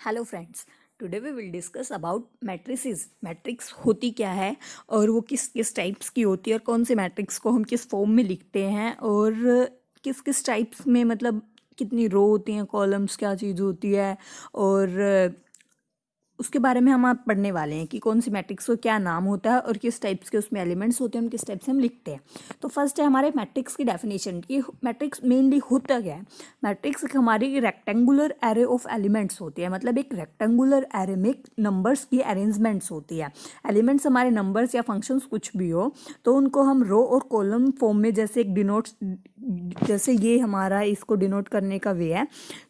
Hello friends, today we will discuss about matrices. Matrix होती क्या है और वो किस किस टाइप्स की होती है और कौन से मैट्रिक्स को हम किस फॉर्म में लिखते हैं और किस किस टाइप्स में मतलब कितनी रो होती हैं, कॉलम्स क्या चीज़ होती है और उसके बारे में हम आप पढ़ने वाले हैं कि कौन सी मैट्रिक्स को क्या नाम होता है और किस टाइप्स के उसमें एलिमेंट्स होते हैं, किस टाइप से हम लिखते हैं। तो फर्स्ट है हमारे मैट्रिक्स की डेफिनेशन कि मैट्रिक्स मेनली होता क्या है। मैट्रिक्स एक हमारी रेक्टेंगुलर एरे ऑफ एलिमेंट्स होती है, मतलब एक रेक्टेंगुलर एरे में नंबर्स की अरेंजमेंट्स होती है। एलिमेंट्स हमारे नंबर्स या फंक्शंस कुछ भी हो तो उनको हम रो और कॉलम फॉर्म में जैसे एक डिनोट्स, जैसे ये हमारा इसको डिनोट करने का वे है।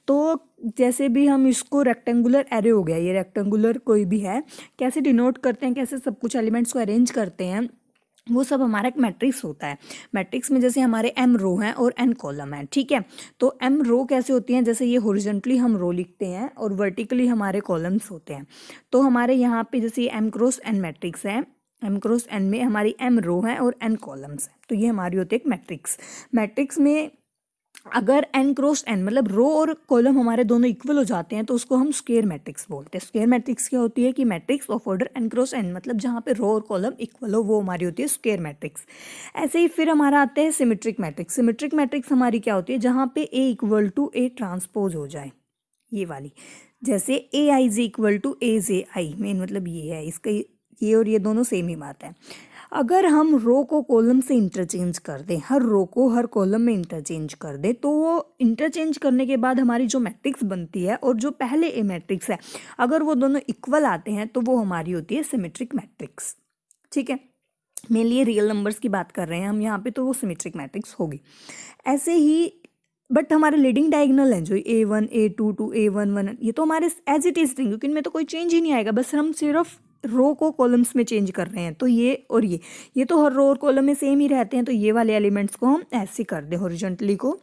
तो जैसे भी हम इसको रेक्टेंगुलर एरे हो गया, ये रेक्टेंगुलर कोई भी है, कैसे डिनोट करते हैं, कैसे सब कुछ एलिमेंट्स को अरेंज करते हैं, वो सब हमारा एक मैट्रिक्स होता है। मैट्रिक्स में जैसे हमारे m रो हैं और n कॉलम है, ठीक है। तो m रो कैसे होती हैं, जैसे ये हॉरिजॉन्टली हम रो लिखते हैं और वर्टिकली हमारे कॉलम्स होते हैं। तो हमारे यहाँ पे जैसे ये m क्रॉस n मैट्रिक्स है, m क्रॉस n में हमारी m रो है और n कॉलम्स है, तो ये हमारी होती है एक मैट्रिक्स। मैट्रिक्स में अगर n क्रॉस n मतलब रो और कॉलम हमारे दोनों इक्वल हो जाते हैं तो उसको हम स्क्वायर मैट्रिक्स बोलते हैं। स्क्वायर मैट्रिक्स क्या होती है कि matrix of order n cross n, मतलब जहाँ पे रो और कॉलम इक्वल हो वो हमारी होती है स्क्वायर मैट्रिक्स। ऐसे ही फिर हमारा आता है सिमेट्रिक मैट्रिक्स। सिमेट्रिक मैट्रिक्स हमारी क्या होती है, जहाँ पे a equal to a transpose हो जाए, ये वाली। जैसे A I is equal to A J I, main मतलब ये है इसका, ये और ये दोनों सेम ही बात है। अगर हम रो को कॉलम से इंटरचेंज कर दें, हर रो को हर कॉलम में इंटरचेंज कर दें, तो वो इंटरचेंज करने के बाद हमारी जो मैट्रिक्स बनती है और जो पहले ए मैट्रिक्स है, अगर वो दोनों इक्वल आते हैं तो वो हमारी होती है सिमेट्रिक मैट्रिक्स, ठीक है। मेनली रियल नंबर्स की बात कर रहे हैं हम यहाँ पे, तो वो सिमेट्रिक मैट्रिक्स होगी। ऐसे ही बट हमारे लीडिंग डायगोनल हैं जो A1 A2 टू A1 1, ये तो हमारे एज इट इज रहेंगे क्योंकि इनमें तो कोई चेंज ही नहीं आएगा, बस हम सिर्फ रो को कॉलम्स में चेंज कर रहे हैं। तो ये और ये तो हर रो और कॉलम में सेम ही रहते हैं, तो ये वाले एलिमेंट्स को हम ऐसे कर दें, हॉरिजॉन्टली को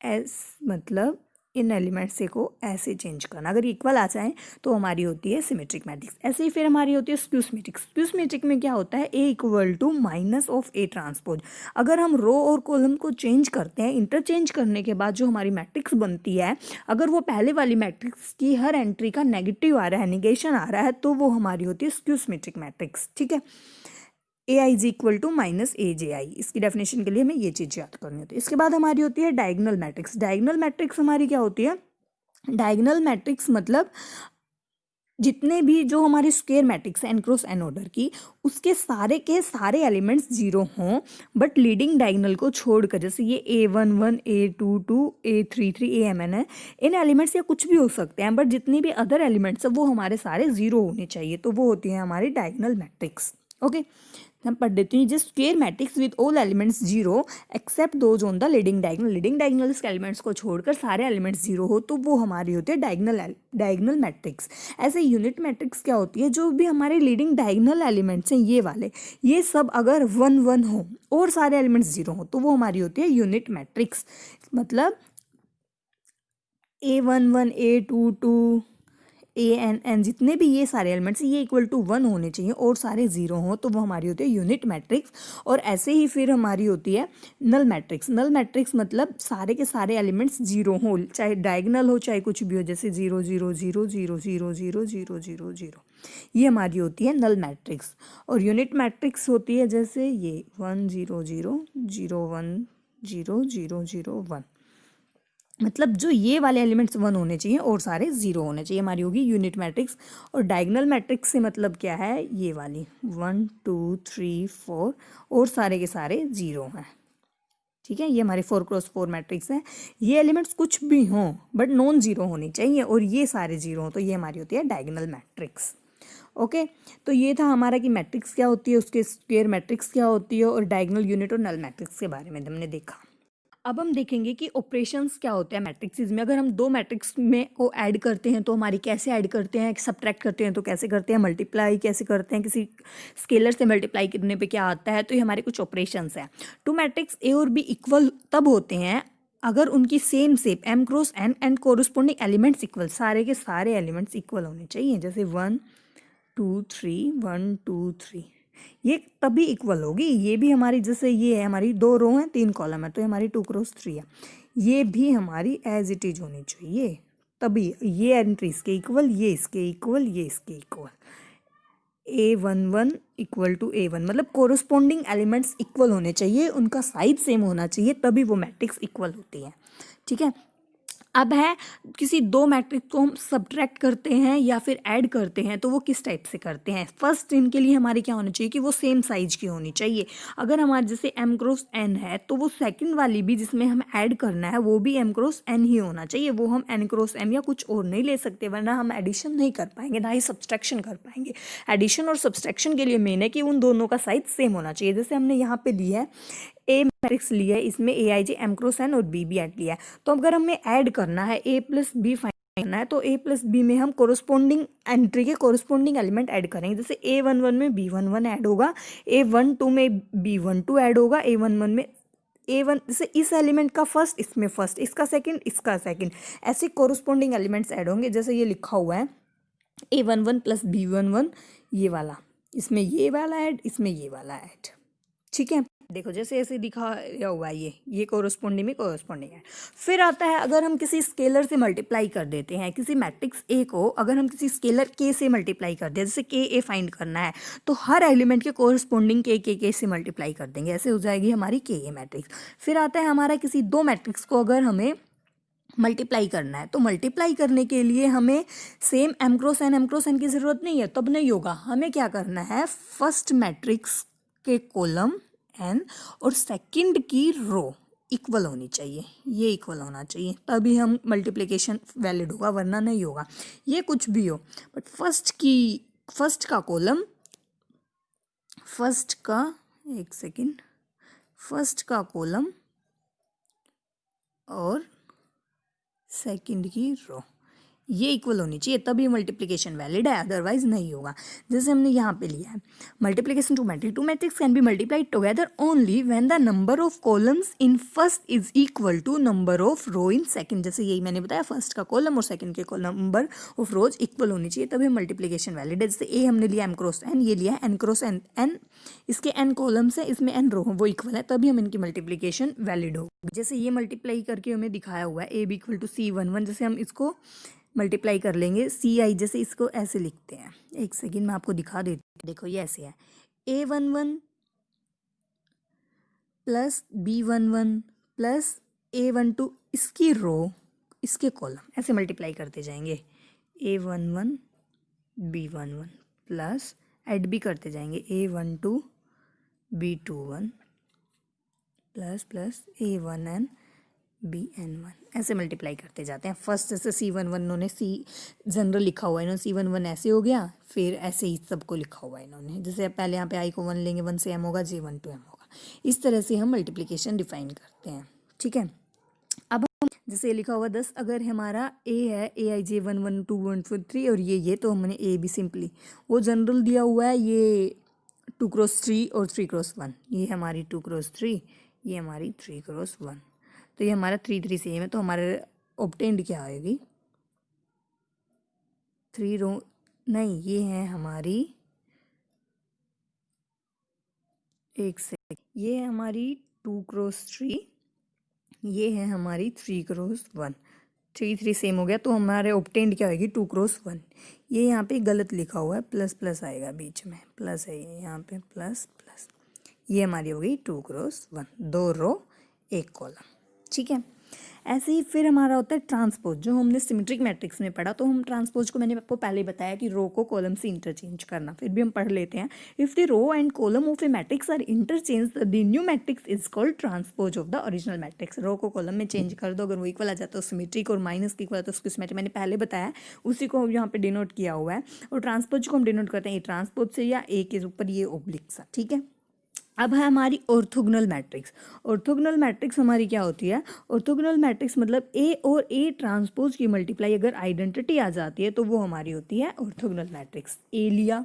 एस, मतलब इन एलिमेंट्स से को ऐसे चेंज करना, अगर इक्वल आ जाए तो हमारी होती है सिमेट्रिक मैट्रिक्स। ऐसे ही फिर हमारी होती है स्क्यू सिमेट्रिक। स्क्यू सिमेट्रिक में क्या होता है, A equal to minus of A transpose. अगर हम रो और कॉलम को चेंज करते हैं, इंटरचेंज करने के बाद जो हमारी मैट्रिक्स बनती है, अगर वो पहले वाली मैट्रिक्स की हर एंट्री का नेगेटिव आ रहा है, निगेशन आ रहा है, तो वो हमारी होती है स्क्यू सिमेट्रिक मैट्रिक्स, ठीक है। ए I is equal to minus A J आई, इसकी डेफिनेशन के लिए हमें ये चीज़ याद करनी होती है। इसके बाद हमारी होती है डायगोनल मैट्रिक्स। डायगोनल मैट्रिक्स हमारी क्या होती है, डायगोनल मैट्रिक्स मतलब जितने भी जो हमारी स्क्वायर मैट्रिक्स है एन क्रॉस एन ऑर्डर की, उसके सारे के सारे एलिमेंट्स जीरो हों, बट लीडिंग डायगोनल को छोड़कर, जैसे ये A11 A22 A33 AMN है, इन एलिमेंट्स या कुछ भी हो सकते हैं, बट जितनी भी अदर एलिमेंट्स है वो हमारे सारे जीरो होने चाहिए, तो वो होती है हमारी डायगोनल मैट्रिक्स। ओके, हम पढ़ देते हैं, just square matrix with all elements zero except those on the leading diagonal. Leading diagonal के एलिमेंट्स को छोड़कर सारे एलिमेंट्स जीरो हो तो वो हमारी होती है डायगोनल मैट्रिक्स। ऐसे यूनिट मैट्रिक्स क्या होती है, जो भी हमारे लीडिंग डायगोनल एलिमेंट्स हैं ये वाले, ये सब अगर 1 1 हो और सारे एलिमेंट्स जीरो हो तो वो हमारी होती है यूनिट मैट्रिक्स। मतलब A11 A22 AN जितने भी ये सारे एलिमेंट्स ये इक्वल टू 1 होने चाहिए और सारे जीरो हों तो वो हमारी होती है यूनिट मैट्रिक्स। और ऐसे ही फिर हमारी होती है नल मैट्रिक्स। नल मैट्रिक्स मतलब सारे के सारे एलिमेंट्स जीरो हों, चाहे डायगोनल हो चाहे कुछ भी हो, जैसे 0 0 0 0 0 0 0 0 0, ये हमारी होती है नल मैट्रिक्स। और यूनिट मैट्रिक्स होती है जैसे ये 1 0 0 0 1 0 0 0 1, मतलब जो ये वाले एलिमेंट्स 1 होने चाहिए और सारे 0 होने चाहिए, हमारी होगी यूनिट मैट्रिक्स। और डायगोनल मैट्रिक्स से मतलब क्या है, ये वाली 1 2 3 4 और सारे के सारे 0 हैं, ठीक है। ये हमारे 4 क्रॉस 4 मैट्रिक्स है। ये एलिमेंट्स कुछ भी हों बट नॉन जीरो होनी चाहिए और ये सारे जीरो हों, तो ये हमारी होती है डायगोनल मैट्रिक्स। ओके, तो ये था हमारा कि मैट्रिक्स क्या होती है, उसके स्क्वायर मैट्रिक्स क्या होती है और डायगोनल यूनिट और नल मैट्रिक्स के बारे में हमने देखा। अब हम देखेंगे कि ऑपरेशंस क्या होते हैं मैट्रिक्स में। अगर हम दो मैट्रिक्स में को ऐड करते हैं तो हमारी कैसे ऐड करते हैं, सब्ट्रैक्ट करते हैं तो कैसे करते हैं, मल्टीप्लाई कैसे करते हैं, किसी स्केलर से मल्टीप्लाई करने पे क्या आता है, तो ये हमारे कुछ ऑपरेशंस हैं। टू मैट्रिक्स ए और बी इक्वल तब होते हैं अगर उनकी same shape m cross n and corresponding elements equal, सारे के सारे एलिमेंट्स इक्वल होने चाहिए, जैसे 1 2 3 1 2 3, ये तभी इक्वल होगी। ये भी हमारी, जैसे ये है हमारी 2 रो हैं 3 कॉलम है, तो हमारी 2 क्रॉस 3 है, ये भी हमारी एज इट इज होनी चाहिए, तभी ये एंट्री इसके इक्वल, ये इसके इक्वल, ये इसके equal, A11 equal to A1, मतलब कोरोस्पोंडिंग एलिमेंट्स इक्वल होने चाहिए, उनका साइज सेम होना चाहिए, तभी वो मैट्रिक्स इक्वल होती है। ठीक है। अब है किसी दो मैट्रिक्स को हम सब्ट्रैक्ट करते हैं या फिर ऐड करते हैं, तो वो किस टाइप से करते हैं। फर्स्ट इनके लिए हमारे क्या होना चाहिए कि वो सेम साइज की होनी चाहिए। अगर हमारे जैसे m क्रॉस n है तो वो सेकंड वाली भी जिसमें हम ऐड करना है वो भी m क्रॉस n ही होना चाहिए, वो हम n क्रॉस m या कुछ और नहीं ले सकते, वरना हम एडिशन नहीं कर पाएंगे, ना ही सब्सट्रैक्शन कर पाएंगे। एडिशन और सब्सट्रैक्शन के लिए मेन है कि उन दोनों का साइज सेम होना चाहिए। जैसे हमने यहाँ पे लिया है ए मैट्रिक्स लिया है, इसमें ए आई जे एम क्रॉस एन और बी ऐड लिया है, तो अगर हमें ऐड करना है ए प्लस बी फाइंड करना है तो ए प्लस बी में हम कोरोस्पोंडिंग एंट्री के कोरोस्पोंडिंग एलिमेंट ऐड करेंगे। जैसे A11 में B11 ऐड होगा, A12 में B12 ऐड होगा, A11 में A1, जैसे इस एलिमेंट का फर्स्ट इसमें फर्स्ट, इसका सेकंड इसका सेकंड, ऐसे कोरोस्पोंडिंग एलिमेंट्स ऐड होंगे। जैसे ये लिखा हुआ है A11 प्लस B11, ये वाला, इसमें ये वाला ऐड, इसमें ये वाला ऐड। ठीक है, देखो जैसे ऐसे दिखाया हुआ है, ये कोरोस्पोंडिंग में कोरोस्पोंडिंग है। फिर आता है अगर हम किसी स्केलर से मल्टीप्लाई कर देते हैं, किसी मैट्रिक्स ए को अगर हम किसी स्केलर के से मल्टीप्लाई कर दें, जैसे के ए फाइंड करना है, तो हर एलिमेंट के कोरोस्पोंडिंग के से मल्टीप्लाई कर देंगे, ऐसे हो जाएगी हमारी के ए मैट्रिक्स। फिर आता है हमारा किसी दो मैट्रिक्स को अगर हमें मल्टीप्लाई करना है, तो मल्टीप्लाई करने के लिए हमें सेम m क्रॉस n की ज़रूरत नहीं है, तब नहीं होगा। हमें क्या करना है, फर्स्ट मैट्रिक्स के कॉलम n और सेकंड की रो इक्वल होनी चाहिए, ये इक्वल होना चाहिए, तभी हम मल्टीप्लिकेशन वैलिड होगा, वरना नहीं होगा। ये कुछ भी हो, बट फर्स्ट का कॉलम, फर्स्ट का कॉलम और सेकंड की रो ये इक्वल होनी चाहिए, तभी मल्टीप्लिकेशन वैलिड है, अदरवाइज नहीं होगा। जैसे हमने यहाँ पे लिया है multiplication two matrix can be multiplied together only when the number of columns in first is equal to number of row in second. जैसे यही मैंने बताया, फर्स्ट का कॉलम और सेकंड के नंबर ऑफ रोज इक्वल होनी चाहिए, तभी मल्टीप्लिकेशन वैलिड है। जैसे ए हमने लिया m क्रॉस n, ये लिया n क्रॉस n, इसके n कॉलम्स है, इसमें n रो वो इक्वल है, तभी हम इनकी मल्टीप्लिकेशन वैलिड होगी। जैसे ये मल्टीप्लाई करके हमें दिखाया हुआ है A B equal to C11, जैसे हम इसको मल्टीप्लाई कर लेंगे सी आई, जैसे इसको ऐसे लिखते हैं, एक सेकंड मैं आपको दिखा देती हूँ। देखो ये ऐसे है, A11 plus B11 plus A12, इसकी रो इसके कॉलम, ऐसे मल्टीप्लाई करते जाएंगे। A11 B11 प्लस ऐड भी करते जाएंगे A12 B21 plus plus A1n BN1, ऐसे मल्टीप्लाई करते जाते हैं। फर्स्ट जैसे C11 उन्होंने C जनरल लिखा हुआ है, इन्होंने C11 ऐसे हो गया, फिर ऐसे ही सबको लिखा हुआ है इन्होंने। जैसे पहले यहाँ पे I को 1 लेंगे, 1 से M होगा, J1 to M होगा, इस तरह से हम मल्टीप्लिकेशन डिफाइन करते हैं। ठीक है, अब हम जैसे लिखा हुआ 10, अगर हमारा A है AIJ 1 1 2 1 4 3 और ये तो हमने A भी सिंपली वो जनरल दिया हुआ है, ये 2 क्रॉस 3 और 3 क्रॉस 1, ये हमारी 2 क्रॉस 3, ये हमारी 3 क्रॉस 1, तो ये हमारा 3 3 सेम है, तो हमारे ऑब्टेन्ड क्या आएगी 3 रो, नहीं ये है हमारी, एक से ये है हमारी 2 क्रॉस 3, ये है हमारी 3 क्रॉस 1, 3 3 सेम हो गया, तो हमारे ऑब्टेन्ड क्या आएगी 2 क्रॉस 1। ये यहाँ पे गलत लिखा हुआ है, प्लस प्लस आएगा बीच में, प्लस है ये यहाँ पे प्लस प्लस, ये हमारी हो गई 2 क्रॉस 1, 2 रो 1 कॉलम। ठीक है, ऐसे ही फिर हमारा होता है ट्रांसपोज, जो हमने सिमेट्रिक मैट्रिक्स में पढ़ा, तो हम ट्रांसपोज को मैंने आपको पहले ही बताया कि रो को कॉलम से इंटरचेंज करना, फिर भी हम पढ़ लेते हैं। If the row and column of A matrix are interchange the new matrix is called transpose of the original matrix. Row को कॉलम में चेंज कर दो, अगर वो इक्वल आ जाता है तो सिमेट्रिक, और माइनस की इक्वल आता है तो उसको सिमेट्रिक, मैंने पहले बताया, उसी को यहाँ पे डिनोट किया हुआ है। और ट्रांसपोज को हम डिनोट करते हैं ए ट्रांसपोज से, या ए के ऊपर ये ओब्लिक सा। ठीक है, अब है हमारी ऑर्थोगोनल मैट्रिक्स। ऑर्थोगोनल मैट्रिक्स हमारी क्या होती है, ऑर्थोगोनल मैट्रिक्स मतलब ए और ए ट्रांसपोज की मल्टीप्लाई अगर आइडेंटिटी आ जाती है तो वो हमारी होती है ऑर्थोगोनल मैट्रिक्स। ए लिया,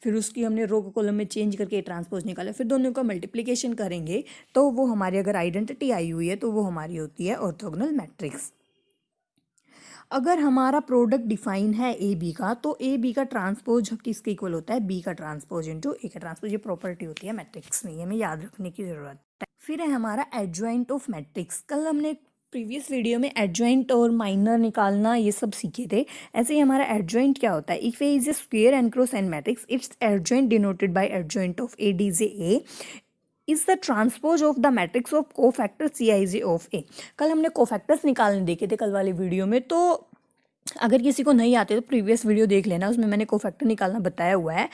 फिर उसकी हमने रो को कॉलम में चेंज करके ट्रांसपोज निकाला, फिर दोनों का मल्टीप्लिकेशन करेंगे तो वो हमारी अगर आइडेंटिटी आई हुई है तो वो हमारी होती है ऑर्थोगोनल मैट्रिक्स। अगर हमारा प्रोडक्ट डिफाइन है ए बी का, तो ए बी का ट्रांसपोज किसके इक्वल होता है, बी का ट्रांसपोज इंटू ए का ट्रांसपोज। ये प्रॉपर्टी होती है मैट्रिक्स में, ये हमें याद रखने की जरूरत है। फिर है हमारा एडजॉइंट ऑफ मैट्रिक्स। कल हमने प्रीवियस वीडियो में एडजॉइंट और माइनर निकालना ये सब सीखे थे। ऐसे ही हमारा एडजॉइंट क्या होता है, if A is a square and cross N matrix its adjoint denoted by adjoint of A D J A is the transpose of the matrix of cofactor C I J of A. कल हमने cofactors निकालने देखे थे कल वाले video में, तो अगर किसी को नहीं आते तो प्रीवियस वीडियो देख लेना, उसमें मैंने कोफैक्टर निकालना बताया हुआ है।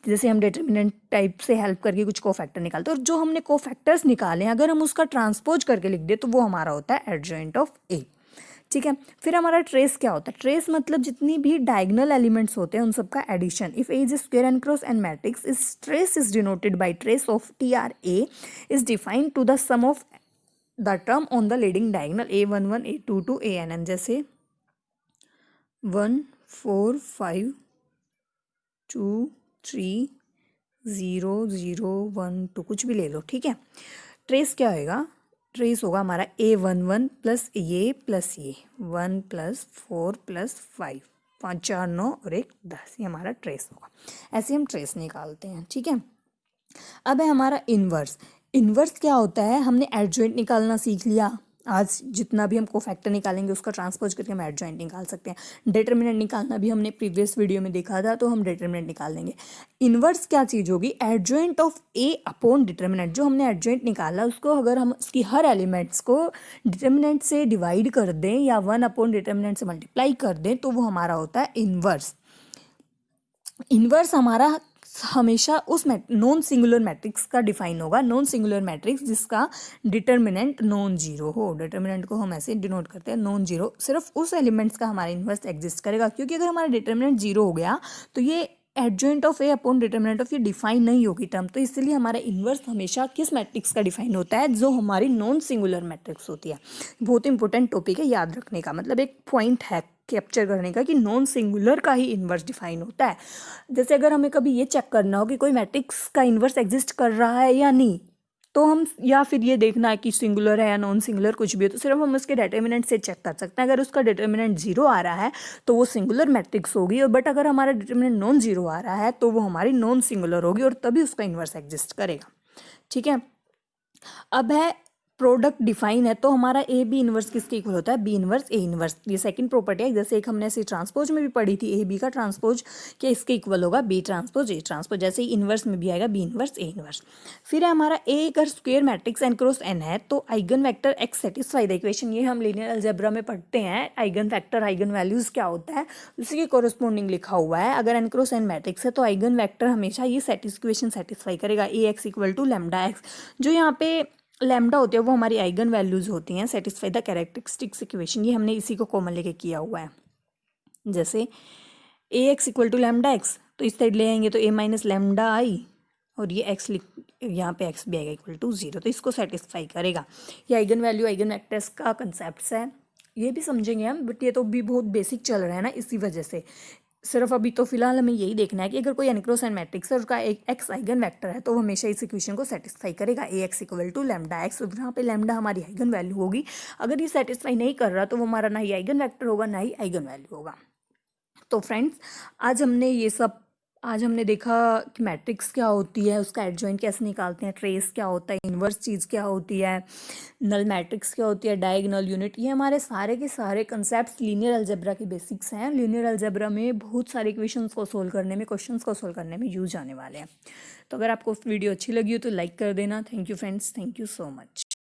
जैसे हम डिटर्मिनेंट टाइप से हेल्प करके कुछ कोफैक्टर निकालते हैं, और जो हमने कोफैक्टर्स निकाले हैं अगर हम उसका ट्रांसपोज करके लिख दे तो वो हमारा होता है एडजॉइंट ऑफ ए। ठीक है, फिर हमारा ट्रेस क्या होता है, ट्रेस मतलब जितनी भी डायगोनल एलिमेंट्स होते हैं उन सबका addition. If A is square and cross N matrix is trace is denoted by trace of T R A is defined to the sum of the term on the leading diagonal A11 A22 ANN, जैसे 1 4 5 2 3 0 0 1 2 कुछ भी ले लो। ठीक है, trace क्या होएगा, trace होगा हमारा A11 प्लस ये प्लस ये 1 प्लस 4 प्लस 5 5 4 9 और 1 10, ये हमारा ट्रेस होगा। ऐसे हम ट्रेस निकालते हैं। ठीक है, अब है हमारा इन्वर्स। इन्वर्स क्या होता है, हमने एडजॉइंट निकालना सीख लिया। आज जितना भी हम कोफैक्टर निकालेंगे उसका ट्रांसपोज करके हम एडजॉइंट निकाल सकते हैं। डिटर्मिनेंट निकालना भी हमने प्रीवियस वीडियो में देखा था, तो हम डिटर्मिनेंट निकाल लेंगे। इन्वर्स क्या चीज़ होगी, adjoint of A upon determinant. जो हमने एडजॉइंट निकाला उसको अगर हम उसकी हर एलिमेंट्स को डिटर्मिनेंट से डिवाइड कर दें या 1 अपॉन डिटर्मिनेंट से मल्टीप्लाई कर दें तो वो हमारा होता है इन्वर्स। इन्वर्स हमारा हमेशा उस नॉन सिंगुलर मैट्रिक्स का डिफाइन होगा, नॉन सिंगुलर मैट्रिक्स जिसका डिटर्मिनेंट नॉन जीरो हो। डिटर्मिनेंट को हम ऐसे डिनोट करते हैं नॉन जीरो, सिर्फ उस एलिमेंट्स का हमारा इन्वर्स एग्जिस्ट करेगा। क्योंकि अगर हमारा डिटर्मिनेंट जीरो हो गया तो ये adjoint of A upon determinant of ये डिफाइन नहीं होगी टर्म, तो इसलिए हमारा इन्वर्स हमेशा किस मैट्रिक्स का डिफाइन होता है, जो हमारी नॉन सिंगुलर मैट्रिक्स होती है। बहुत इंपॉर्टेंट टॉपिक है, याद रखने का, मतलब एक पॉइंट है कैप्चर करने का कि नॉन सिंगुलर का ही इन्वर्स डिफाइन होता है। जैसे अगर हमें कभी ये चेक करना हो कि कोई मैट्रिक्स का इन्वर्स एग्जिस्ट कर रहा है या नहीं, तो हम, या फिर ये देखना है कि सिंगुलर है या नॉन सिंगुलर कुछ भी हो, तो सिर्फ हम उसके डिटर्मिनेंट से चेक कर सकते हैं। अगर उसका डिटर्मिनेंट जीरो आ रहा है तो वो सिंगुलर मैट्रिक्स होगी, और बट अगर हमारा डिटर्मिनेंट नॉन जीरो आ रहा है तो वो हमारी नॉन सिंगुलर होगी और तभी उसका इन्वर्स एग्जिस्ट करेगा। ठीक है, अब है प्रोडक्ट डिफाइन है तो हमारा ए बी इन्वर्स किसके इक्वल होता है, बी इन्वर्स ए इन्वर्स। ये सेकंड प्रॉपर्टी है, जैसे एक हमने ऐसे ट्रांसपोज में भी पढ़ी थी, ए बी का ट्रांसपोज क्या इसके इक्वल होगा, बी ट्रांसपोज ए ट्रांसपोज, जैसे ही इन्वर्स में भी आएगा बी इन्वर्स ए इन्वर्स। फिर है हमारा ए अगर square matrix n cross n है तो eigen vector X satisfy the equation. ये हम लीनियर अलजेब्रा में पढ़ते हैं, आइगन वेक्टर आइगन वैल्यूज क्या होता है उसी के कोरस्पोंडिंग लिखा हुआ है। अगर एन क्रॉस एन मैट्रिक्स है तो आइगन वेक्टर हमेशा ये इक्वेशन सेटिस्फाई करेगा, A X equal to lambda X. जो यहाँ पे लैम्डा होती है वो हमारी आइगन वैल्यूज होती हैं, सेटिस्फाई द कैरेक्टरिस्टिक्स इक्वेशन। ये हमने इसी को कॉमन लेके किया हुआ है। जैसे A X equal to lambda X, तो इस साइड ले आएंगे तो ए माइनस लैम्डा आई, और ये एक्स लिख, यहाँ पे एक्स भी आएगा इक्वल टू जीरो, तो इसको सेटिस्फाई करेगा। ये आइगन वैल्यू आइगन वेक्टर्स का कंसेप्ट है, ये भी समझेंगे हम, बट ये तो भी बहुत बेसिक चल रहा है ना, इसी वजह से सिर्फ अभी तो फिलहाल हमें यही देखना है कि अगर कोई एन क्रॉस एन मैट्रिक्स है और उसका एक एक्स आइगन वेक्टर है तो वो हमेशा इस इक्वेशन को सेटिस्फाई करेगा, A X equal to lambda X. यहाँ पे लैम्डा हमारी आइगन वैल्यू होगी, अगर ये सेटिस्फाई नहीं कर रहा तो वो हमारा ना ही आइगन वेक्टर होगा ना ही आइगन वैल्यू होगा। तो फ्रेंड्स, आज हमने देखा कि मैट्रिक्स क्या होती है, उसका एडजॉइंट कैसे निकालते हैं, ट्रेस क्या होता है, इन्वर्स चीज़ क्या होती है, नल मैट्रिक्स क्या होती है, डायगोनल यूनिट, ये हमारे सारे के सारे कंसेप्ट्स लीनियर अलजेब्रा के बेसिक्स हैं। लीनियर अलजेब्रा में बहुत सारे इक्वेशंस को सोल्व करने में, क्वेश्चंस को सोल्व करने में यूज आने वाले हैं। तो अगर आपको वीडियो अच्छी लगी हो तो लाइक कर देना। Thank you friends, thank you so much.